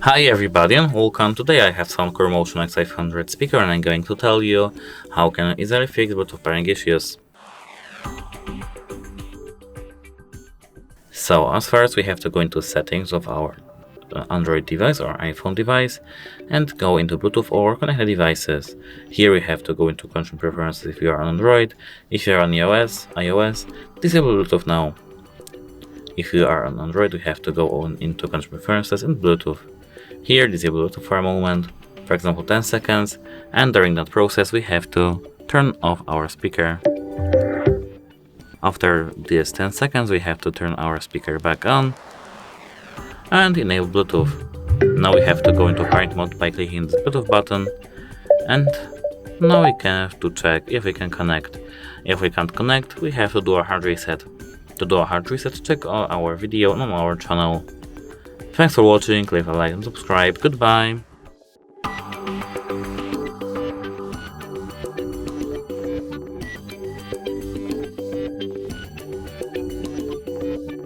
Hi everybody and welcome. Today I have Soundcore Motion X500 speaker and I'm going to tell you how can I easily fix Bluetooth pairing issues. So as first we have to go into settings of our Android device or iPhone device and go into Bluetooth or connected devices. Here we have to go into connection preferences if you are on Android. If you are on iOS, disable Bluetooth now. If you are on Android, we have to go on into connection preferences and Bluetooth. Here, disable Bluetooth for a moment, for example 10 seconds, and during that process we have to turn off our speaker. After these 10 seconds we have to turn our speaker back on and enable Bluetooth. Now we have to go into pairing mode by clicking the Bluetooth button, and now we can have to check if we can connect. If we can't connect, we have to do a hard reset. To do a hard reset, check our video on our channel. Thanks for watching, leave a like and subscribe. Goodbye!